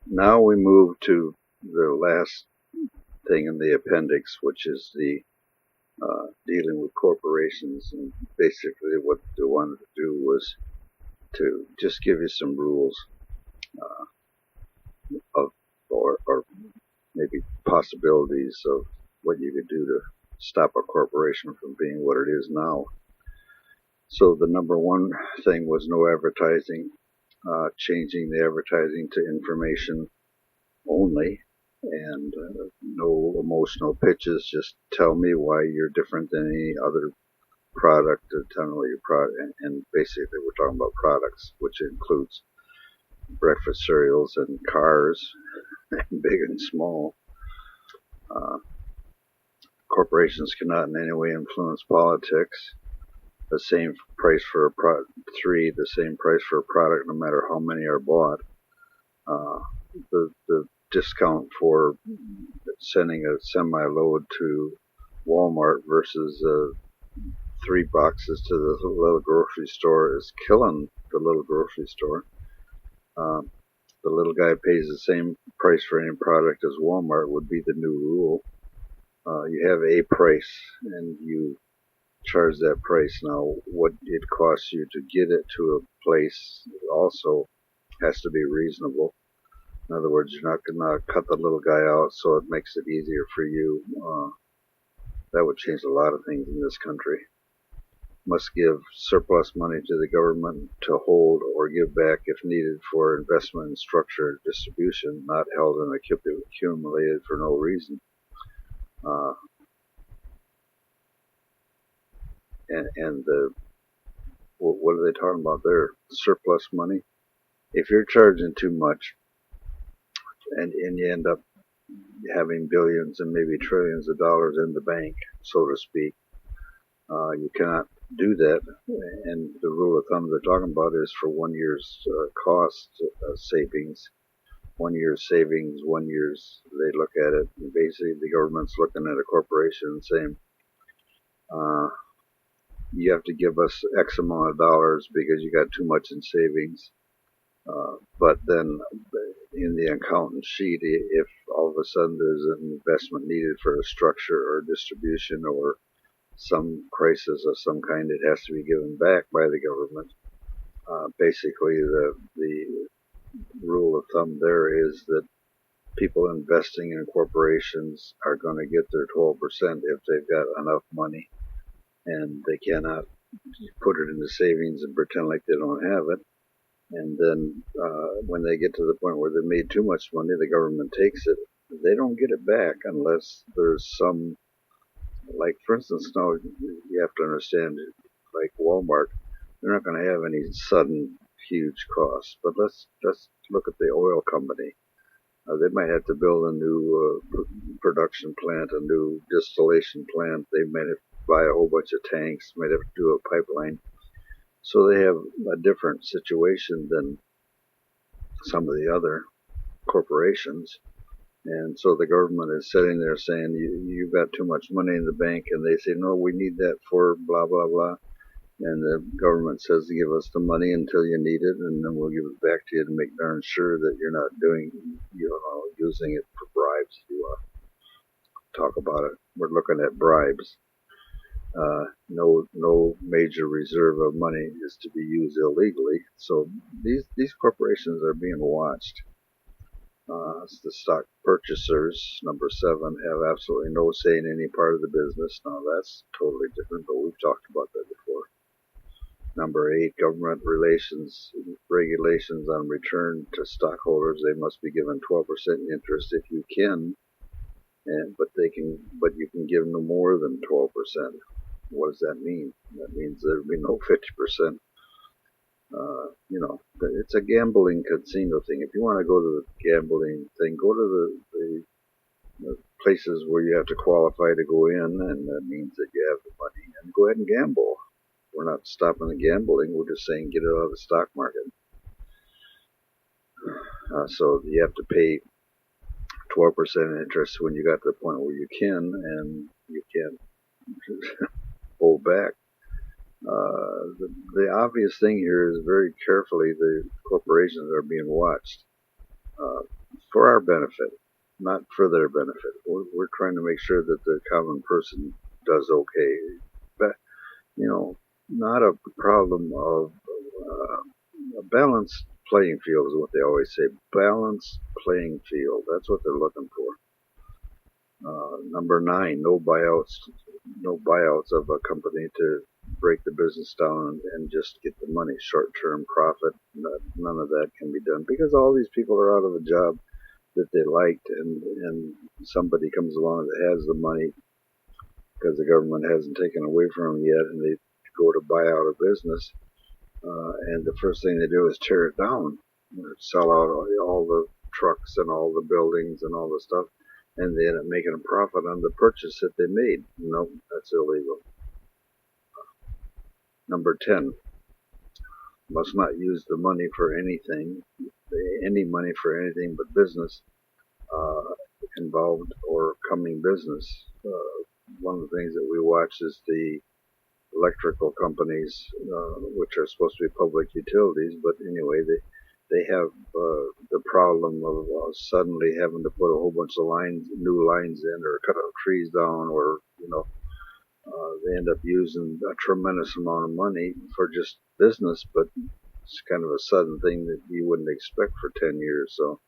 Now we move to the last thing in the appendix, which is the dealing with corporations. And basically what they wanted to do was to just give you some rules of, or maybe possibilities of what you could do to stop a corporation from being what it is now. So the number one thing was no advertising, changing the advertising to information only, and no emotional pitches. Just tell me why you're different than any other product, or tell me what your product. And basically, we're talking about products, which includes breakfast cereals and cars, big and small. Uh, Corporations cannot in any way influence politics. The same price for a the same price for a product, no matter how many are bought. The discount for sending a semi-load to Walmart versus 3 boxes to the little grocery store is killing the little grocery store. The little guy pays the same price for any product as Walmart would be the new rule. You have a price and you charge that price. Now, what it costs you to get it to a place also has to be reasonable. In other words, you're not going to cut the little guy out so it makes it easier for you. That would change a lot of things in this country. Must give surplus money to the government to hold or give back if needed for investment in structure and distribution, not held and accumulated for no reason. And what are they talking about there? Surplus money? If you're charging too much and you end up having billions and maybe trillions of dollars in the bank, so to speak, you cannot do that. And the rule of thumb they're talking about is for 1 year's cost savings. 1 year's savings, 1 year's, they look at it, and basically the government's looking at a corporation and saying, you have to give us X amount of dollars because you got too much in savings. But then in the accountant sheet, if all of a sudden there's an investment needed for a structure or distribution or some crisis of some kind, it has to be given back by the government. Basically, the rule of thumb there is that people investing in corporations are going to get their 12% if they've got enough money, and they cannot put it into savings and pretend like they don't have it. And then when they get to the point where they've made too much money, the government takes it. They don't get it back unless there's some, like for instance, now you have to understand, like Walmart, they're not going to have any sudden huge costs. But let's look at the oil company. They might have to build a new production plant, a new distillation plant. They might have to buy a whole bunch of tanks, might have to do a pipeline. So they have a different situation than some of the other corporations. And so the government is sitting there saying, you've got too much money in the bank. And they say, no, we need that for blah, blah, blah. And the government says, give us the money until you need it, and then we'll give it back to you to make darn sure that you're not using it for bribes. If you want to talk about it, we're looking at bribes. No major reserve of money is to be used illegally. So these corporations are being watched. The stock purchasers, number 7, have absolutely no say in any part of the business. Now that's totally different, but we've talked about that before. Number 8, government regulations on return to stockholders. They must be given 12% interest if you can, but you can give no more than 12%. What does that mean? That means there'll be no 50%. It's a gambling casino thing. If you want to go to the gambling thing, go to the places where you have to qualify to go in, and that means that you have the money, and go ahead and gamble. We're not stopping the gambling. We're just saying get it out of the stock market. So you have to pay 12% interest when you got to the point where you can, and you can't hold back. The obvious thing here is very carefully the corporations are being watched. uh, for our benefit, not for their benefit. We're trying to make sure that the common person does okay. But, not a problem of a balanced playing field is what they always say. Balanced playing field. That's what they're looking for. Number 9, no buyouts. No buyouts of a company to break the business down and just get the money. Short-term profit. None of that can be done because all these people are out of a job that they liked, and somebody comes along that has the money because the government hasn't taken away from them yet, and they go to buy out a business, and the first thing they do is tear it down, sell out all the trucks and all the buildings and all the stuff, and they end up making a profit on the purchase that they made. No, that's illegal. Number 10, must not use the money for anything, any money for anything but business involved or coming business. One of the things that we watch is the electrical companies, which are supposed to be public utilities, but anyway, they have the problem of suddenly having to put a whole bunch of new lines in, or cut out trees down, or they end up using a tremendous amount of money for just business, but it's kind of a sudden thing that you wouldn't expect for 10 years. So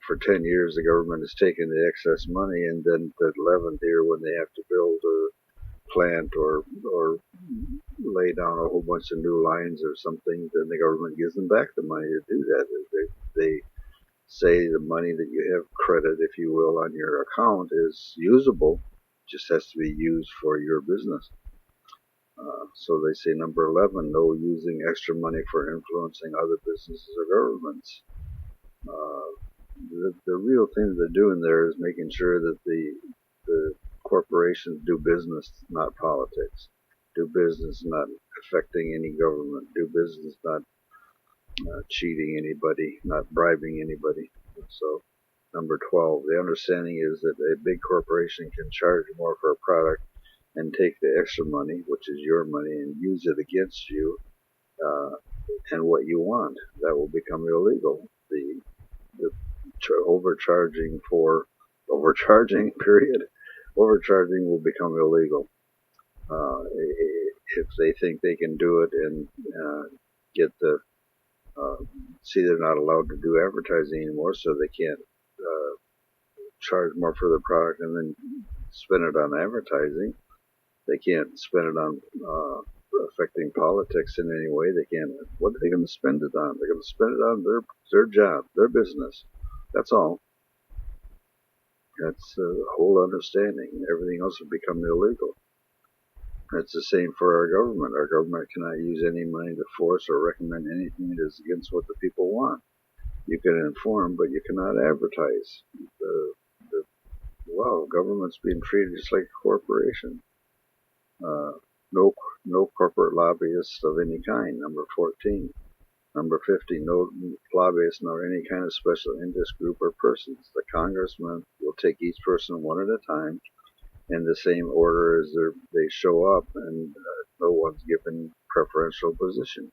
for 10 years the government has taken the excess money, and then the 11th year when they have to build a plant or lay down a whole bunch of new lines or something, then the government gives them back the money to do that. They say the money that you have credit, if you will, on your account is usable, just has to be used for your business. So they say number 11, no using extra money for influencing other businesses or governments. The real thing that they're doing there is making sure that the corporations do business, not politics. Do business, not affecting any government. Do business, not cheating anybody, not bribing anybody. So, number 12, the understanding is that a big corporation can charge more for a product and take the extra money, which is your money, and use it against you and what you want. That will become illegal. The overcharging, period. Overcharging will become illegal. If they think they can do it and get see they're not allowed to do advertising anymore, so they can't charge more for the product and then spend it on advertising. They can't spend it on affecting politics in any way. They can't. What are they going to spend it on? They're going to spend it on their job, their business. That's all. That's the whole understanding. Everything else will become illegal. It's the same for our government. Our government cannot use any money to force or recommend anything that is against what the people want. You can inform, but you cannot advertise. Government's being treated just like a corporation. No corporate lobbyists of any kind. Number 14. Number 50, no lobbyists nor any kind of special interest group or persons. The congressman will take each person one at a time in the same order as they show up, and no one's given preferential position.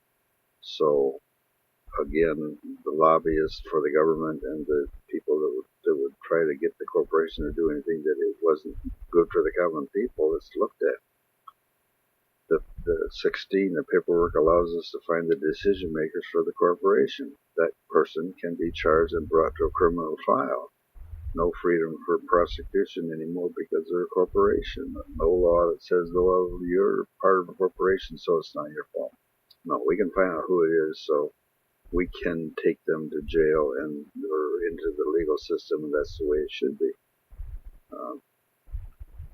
So, again, the lobbyists for the government and the people that would try to get the corporation to do anything that it wasn't good for the common people, it's looked at. The 16, the paperwork allows us to find the decision makers for the corporation. That person can be charged and brought to a criminal trial. No freedom for prosecution anymore because they're a corporation. No law that says, well, you're part of a corporation, so it's not your fault. No, we can find out who it is, so we can take them to jail or into the legal system, and that's the way it should be.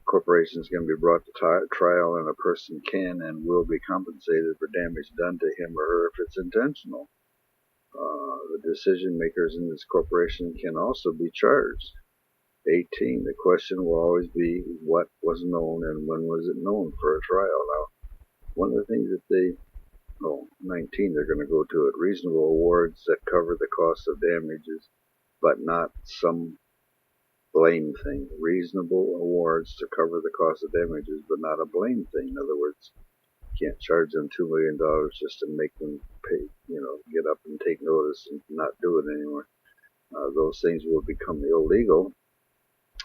Corporations can be brought to trial, and a person can and will be compensated for damage done to him or her if it's intentional. The decision makers in this corporation can also be charged. 18, the question will always be what was known and when was it known for a trial. Now, one of the things that 19, they're going to go to it. Reasonable awards that cover the cost of damages, but not some blame thing. Reasonable awards to cover the cost of damages, but not a blame thing. In other words, can't charge them $2 million just to make them pay, get up and take notice and not do it anymore. Those things will become illegal,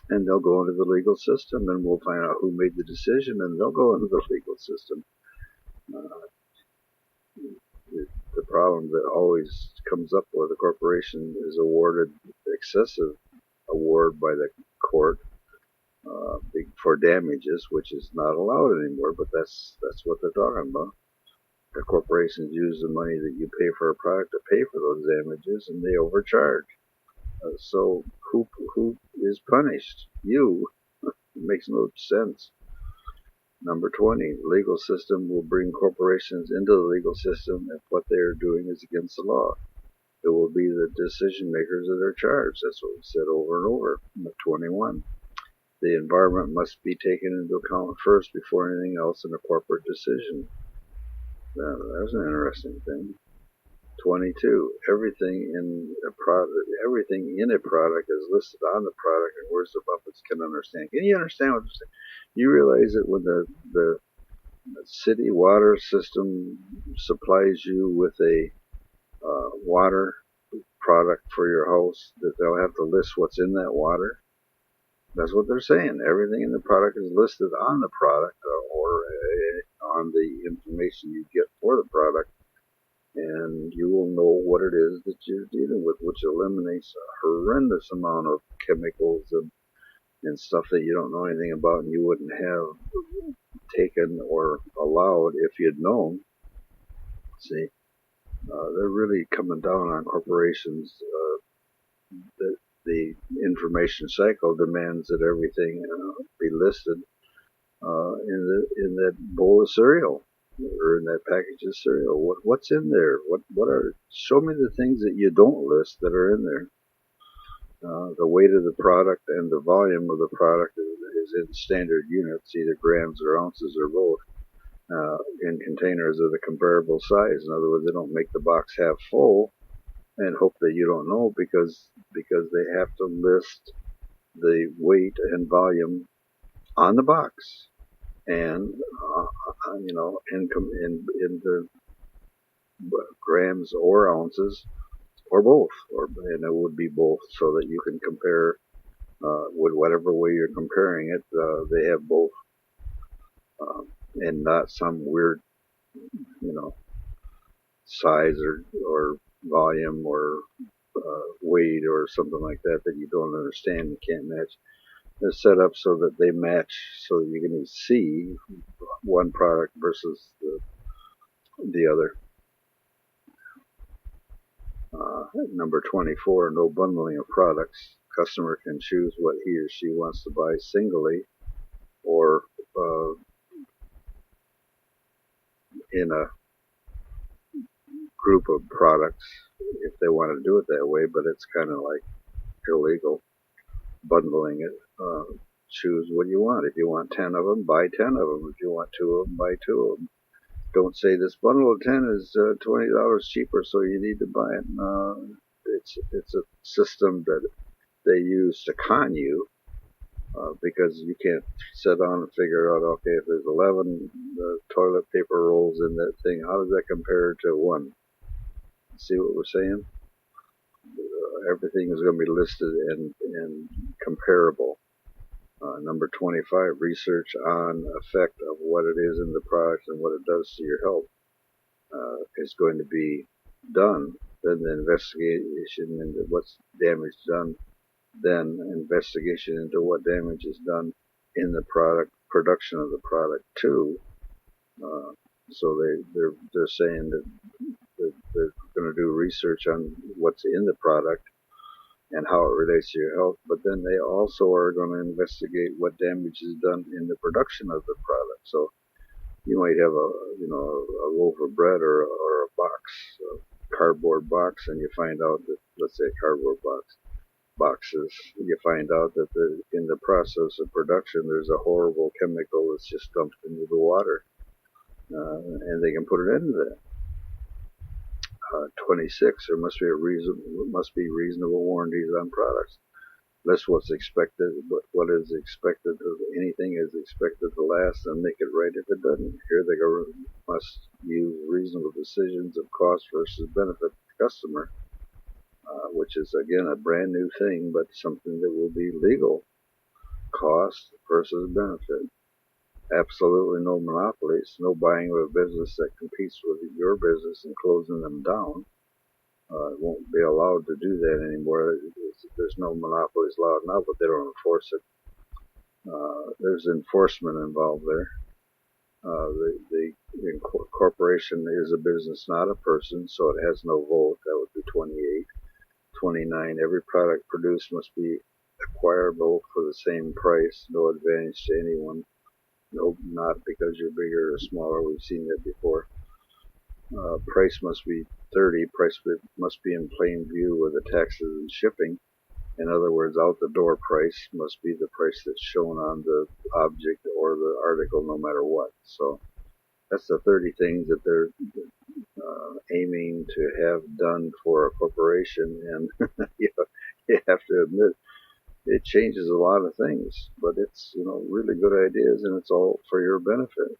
and they'll go into the legal system, and we'll find out who made the decision, and they'll go into the legal system. Uh, the problem that always comes up with a corporation is awarded excessive award by the court for damages, which is not allowed anymore. But that's what they're talking about. The corporations use the money that you pay for a product to pay for those damages, and they overcharge. So who is punished? You. It makes no sense. Number 20, the legal system will bring corporations into the legal system if what they are doing is against the law. It will be the decision makers that are charged. That's what we said over and over. Number 21, the environment must be taken into account first before anything else in a corporate decision. Now, that's an interesting thing. 22, everything in a product is listed on the product, and words the puppets can understand. Can you understand what I'm saying? You realize that when the city water system supplies you with a water product for your house, that they'll have to list what's in that water? That's what they're saying. Everything in the product is listed on the product or on the information you get for the product, and you will know what it is that you're dealing with, which eliminates a horrendous amount of chemicals and stuff that you don't know anything about and you wouldn't have taken or allowed if you'd known. See, they're really coming down on corporations. The information cycle demands that everything be listed in that bowl of cereal or in that package of cereal. What's in there? Show me the things that you don't list that are in there. The weight of the product and the volume of the product is in standard units, either grams or ounces or both, in containers of the comparable size. In other words, they don't make the box half full and hope that you don't know because they have to list the weight and volume on the box and in the grams or ounces or both, and it would be both, so that you can compare with whatever way you're comparing it. They have both, and not some weird, size or volume or weight or something like that you don't understand and can't match. They're set up so that they match, so that you can see one product versus the other. Number 24, no bundling of products. Customer can choose what he or she wants to buy singly or in a group of products if they want to do it that way, but it's kind of like illegal bundling it. Choose what you want. If you want 10 of them, buy 10 of them. If you want 2 of them, buy 2 of them. Don't say this bundle of 10 is $20 cheaper, so you need to buy it. No, it's a system that they use to con you, because you can't sit down and figure out, okay, if there's 11 toilet paper rolls in that thing, how does that compare to 1? See what we're saying? Everything is going to be listed and comparable. Number 25, research on effect of what it is in the product and what it does to your health is going to be done. Then the investigation into what's damage done. Then investigation into what damage is done in the production of the product too. So they're saying that they're going to do research on what's in the product and how it relates to your health, but then they also are going to investigate what damage is done in the production of the product. So you might have a loaf of bread or a cardboard box, and you find out that, let's say cardboard boxes, you find out that in the process of production there's a horrible chemical that's just dumped into the water, and they can put it into that. 26, there must be reasonable warranties on products. list what's expected, what is expected of anything is expected to last, and make it right if it doesn't. Here the government must use reasonable decisions of cost versus benefit to the customer, which is again a brand new thing, but something that will be legal. Cost versus benefit. Absolutely no monopolies, no buying of a business that competes with your business and closing them down. Won't be allowed to do that anymore. There's no monopolies allowed now, but they don't enforce it. There's enforcement involved there. The corporation is a business, not a person, so it has no vote. That would be 28. 29. Every product produced must be acquirable for the same price, no advantage to anyone. No, not because you're bigger or smaller. We've seen that before. Price must be 30. Price must be in plain view with the taxes and shipping. In other words, out the door price must be the price that's shown on the object or the article, no matter what. So that's the 30 things that they're aiming to have done for a corporation, and you have to admit it changes a lot of things, but it's really good ideas, and it's all for your benefit.